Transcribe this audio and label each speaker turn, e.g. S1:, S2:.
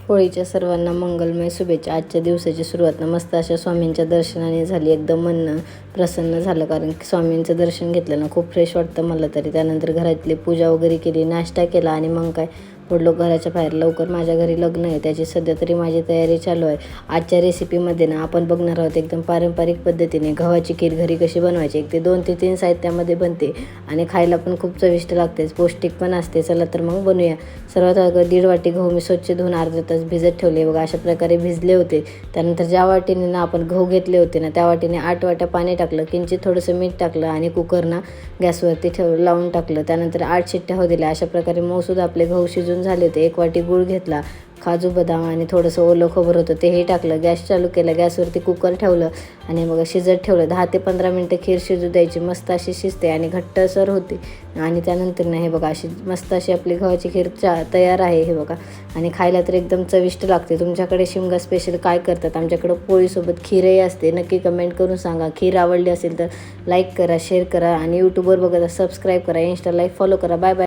S1: होळीच्या सर्वांना मंगलमय शुभेच्छा. आजच्या दिवसाची सुरुवात मस्त अशा स्वामींच्या दर्शनाने झाली. एकदम मन प्रसन्न झालं, कारण की स्वामींचं दर्शन घेतलं ना खूप फ्रेश वाटतं मला तरी. त्यानंतर घरातली पूजा वगैरे केली, नाश्ता केला आणि मग काय पडलो घराच्या बाहेर. लवकर माझ्या घरी लग्न आहे, त्याची सध्या तरी माझी तयारी चालू आहे. आजच्या रेसिपीमध्ये ना आपण बघणार आहोत एकदम पारंपरिक पद्धतीने गव्हाची खीर घरी कशी बनवायची. एक ते 2 ते 3 साहित्यामध्ये बनते आणि खायला पण खूप चविष्ट लागते, पौष्टिक पण असते. चला तर मग बनवूया. सर्वात अगोदर 1.5 वाटी गहू मी स्वच्छ धुवून अर्धा तास भिजत ठेवले. बघा अशा प्रकारे भिजले होते. त्यानंतर ज्या वाटीने ना आपण गहू घेतले होते ना त्या वाटीने 8 वाट्या पाणी टाकलं, किंचित थोडंसं मीठ टाकलं आणि कुकरना गॅसवरती लावून टाकलं. त्यानंतर 8 शिट्ट्या होऊ दिल्या. अशा प्रकारे मऊसूद आपले गहू शिजून झाले होते. 1 वाटी गूळ घेतला, काजू बदाम आणि थोडंसं ओलं खोबरं होतं तेही टाकलं. गॅस चालू केला, गॅसवरती कुकर ठेवलं आणि मग शिजत ठेवलं. 10 ते 15 मिनटं खीर शिजू द्यायची. मस्त अशी शिजते आणि घट्टसर होते. आणि त्यानंतर ना हे बघा अशी मस्त अशी आपली गव्हाची खीर तयार आहे हे बघा. आणि खायला तर एकदम चविष्ट लागते. तुमच्याकडे शिमगा स्पेशल काय करतात? आमच्याकडं पोळीसोबत खीरही असते. नक्की कमेंट करून सांगा. खीर आवडली असेल तर लाईक करा, शेअर करा आणि यूट्यूबवर बघा सबस्क्राईब करा, इंस्टाला फॉलो करा. Bye bye.